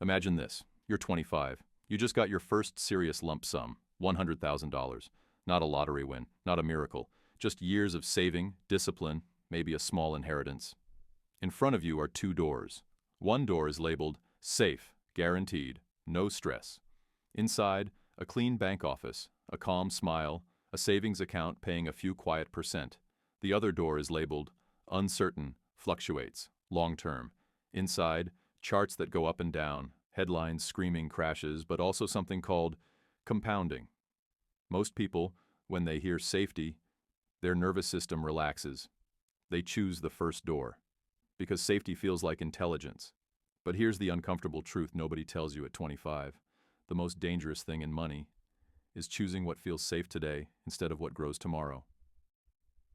Imagine this. You're 25. You just got your first serious lump sum, $100,000. Not a lottery win, not a miracle. Just years of saving, discipline, maybe a small inheritance. In front of you are two doors. One door is labeled safe, guaranteed, no stress. Inside, a clean bank office, a calm smile, a savings account paying a few quiet percent. The other door is labeled uncertain, fluctuates, long-term. Inside, charts that go up and down, headlines screaming crashes, but also something called compounding. Most people, when they hear safety, their nervous system relaxes. They choose the first door, because safety feels like intelligence. But here's the uncomfortable truth nobody tells you at 25. The most dangerous thing in money is choosing what feels safe today instead of what grows tomorrow.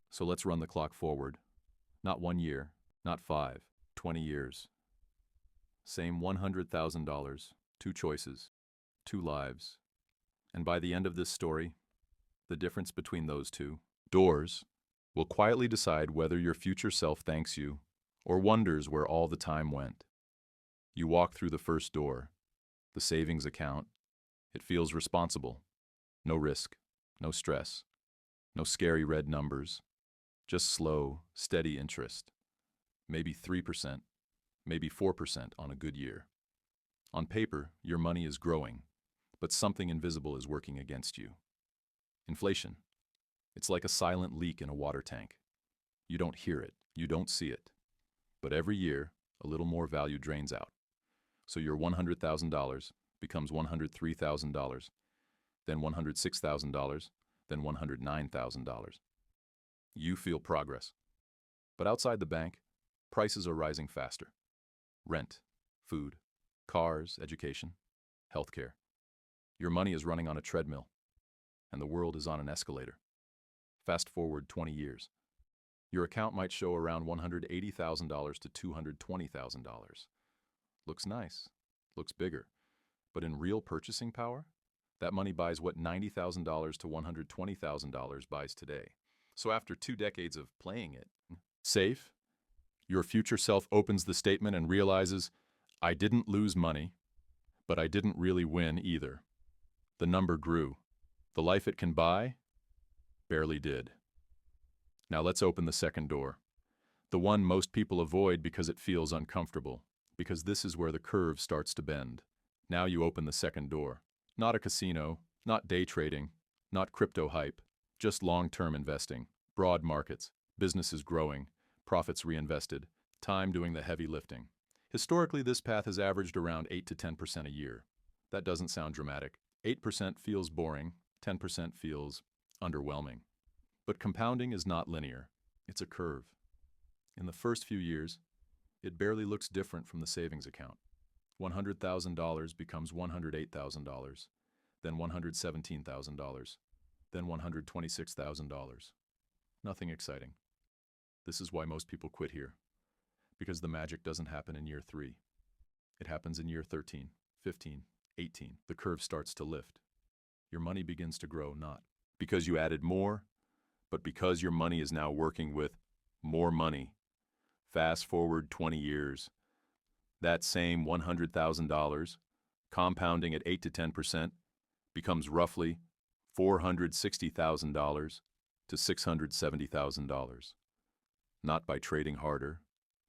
So let's run the clock forward. Not 1 year, not 5, 20 years. Same $100,000, two choices, two lives. And by the end of this story, the difference between those two doors will quietly decide whether your future self thanks you or wonders where all the time went. You walk through the first door, the savings account. It feels responsible. No risk, no stress, no scary red numbers, just slow, steady interest. Maybe 3%, maybe 4% on a good year. On paper, your money is growing, but something invisible is working against you. Inflation. It's like a silent leak in a water tank. You don't hear it, you don't see it. But every year, a little more value drains out. So your $100,000 becomes $103,000, then $106,000, then $109,000. You feel progress. But outside the bank, prices are rising faster. Rent, food, cars, education, healthcare. Your money is running on a treadmill, and the world is on an escalator. Fast forward 20 years. Your account might show around $180,000 to $220,000. Looks nice, looks bigger. But in real purchasing power, that money buys what $90,000 to $120,000 buys today. So after 2 decades of playing it safe, your future self opens the statement and realizes, I didn't lose money, but I didn't really win either. The number grew. The life it can buy barely did. Now let's open the second door. The one most people avoid because it feels uncomfortable, because this is where the curve starts to bend. Now you open the second door. Not a casino, not day trading, not crypto hype, just long-term investing, broad markets, businesses growing, profits reinvested, time doing the heavy lifting. Historically, this path has averaged around 8 to 10% a year. That doesn't sound dramatic. 8% feels boring, 10% feels underwhelming. But compounding is not linear. It's a curve. In the first few years, it barely looks different from the savings account. $100,000 becomes $108,000, then $117,000, then $126,000. Nothing exciting. This is why most people quit here. Because the magic doesn't happen in year 3. It happens in year 13, 15, 18. The curve starts to lift. Your money begins to grow, not because you added more, but because your money is now working with more money. Fast forward 20 years. That same $100,000, compounding at 8 to 10%, becomes roughly $460,000 to $670,000. Not by trading harder,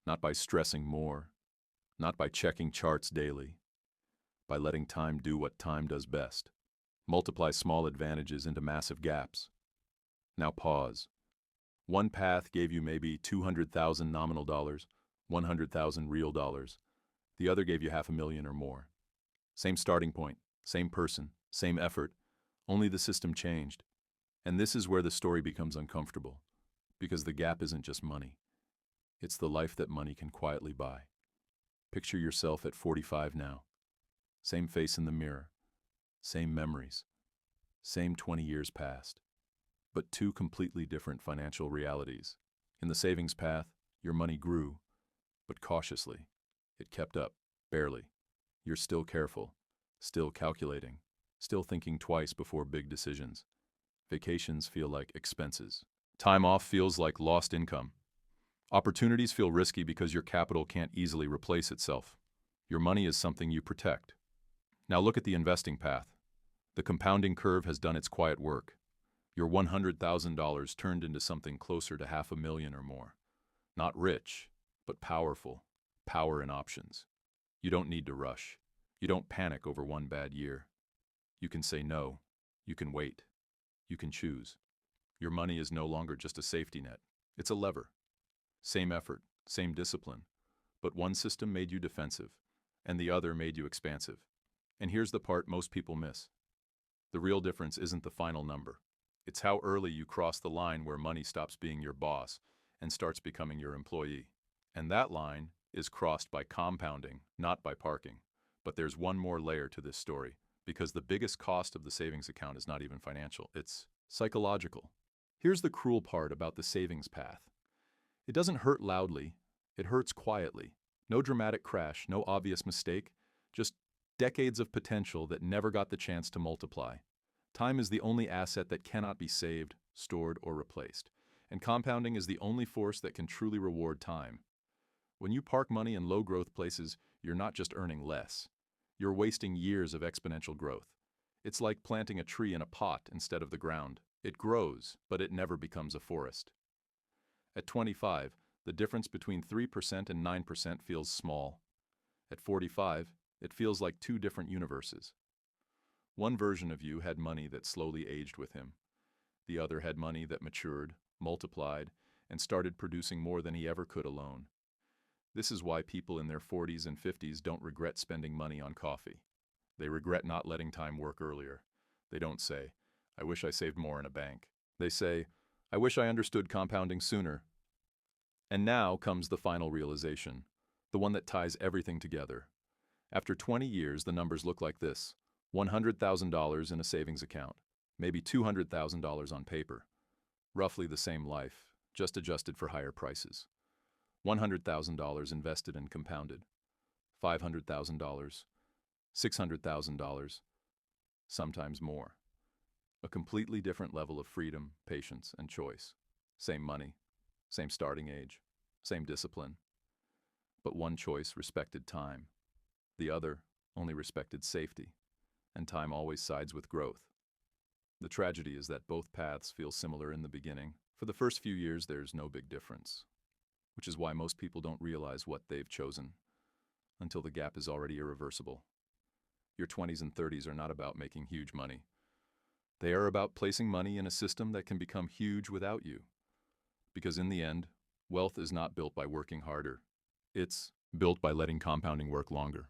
not by stressing more, not by checking charts daily, by letting time do what time does best. Multiply small advantages into massive gaps. Now pause. One path gave you maybe 200,000 nominal dollars, 100,000 real dollars. The other gave you $500,000 or more. Same starting point, same person, same effort, only the system changed. And this is where the story becomes uncomfortable, because the gap isn't just money. It's the life that money can quietly buy. Picture yourself at 45 now. Same face in the mirror, same memories, same 20 years past, but two completely different financial realities. In the savings path, your money grew, but cautiously. It kept up, barely. You're still careful, still calculating, still thinking twice before big decisions. Vacations feel like expenses. Time off feels like lost income. Opportunities feel risky because your capital can't easily replace itself. Your money is something you protect. Now look at the investing path. The compounding curve has done its quiet work. Your $100,000 turned into something closer to $500,000 or more. Not rich, but powerful. Power in options. You don't need to rush. You don't panic over one bad year. You can say no. You can wait. You can choose. Your money is no longer just a safety net. It's a lever. Same effort, same discipline. But one system made you defensive, and the other made you expansive. And here's the part most people miss. The real difference isn't the final number. It's how early you cross the line where money stops being your boss and starts becoming your employee. And that line is crossed by compounding, not by parking. But there's one more layer to this story, because the biggest cost of the savings account is not even financial, it's psychological. Here's the cruel part about the savings path. It doesn't hurt loudly, it hurts quietly. No dramatic crash, no obvious mistake, just decades of potential that never got the chance to multiply. Time is the only asset that cannot be saved, stored, or replaced. And compounding is the only force that can truly reward time. When you park money in low-growth places, you're not just earning less. You're wasting years of exponential growth. It's like planting a tree in a pot instead of the ground. It grows, but it never becomes a forest. At 25, the difference between 3% and 9% feels small. At 45, it feels like two different universes. One version of you had money that slowly aged with him. The other had money that matured, multiplied, and started producing more than he ever could alone. This is why people in their 40s and 50s don't regret spending money on coffee. They regret not letting time work earlier. They don't say, "I wish I saved more in a bank." They say, "I wish I understood compounding sooner." And now comes the final realization, the one that ties everything together. After 20 years, the numbers look like this: $100,000 in a savings account, maybe $200,000 on paper. Roughly the same life, just adjusted for higher prices. $100,000 invested and compounded. $500,000, $600,000, sometimes more. A completely different level of freedom, patience, and choice. Same money, same starting age, same discipline. But one choice respected time. The other only respected safety, and time always sides with growth. The tragedy is that both paths feel similar in the beginning. For the first few years, there's no big difference, which is why most people don't realize what they've chosen until the gap is already irreversible. Your 20s and 30s are not about making huge money. They are about placing money in a system that can become huge without you. Because in the end, wealth is not built by working harder. It's built by letting compounding work longer.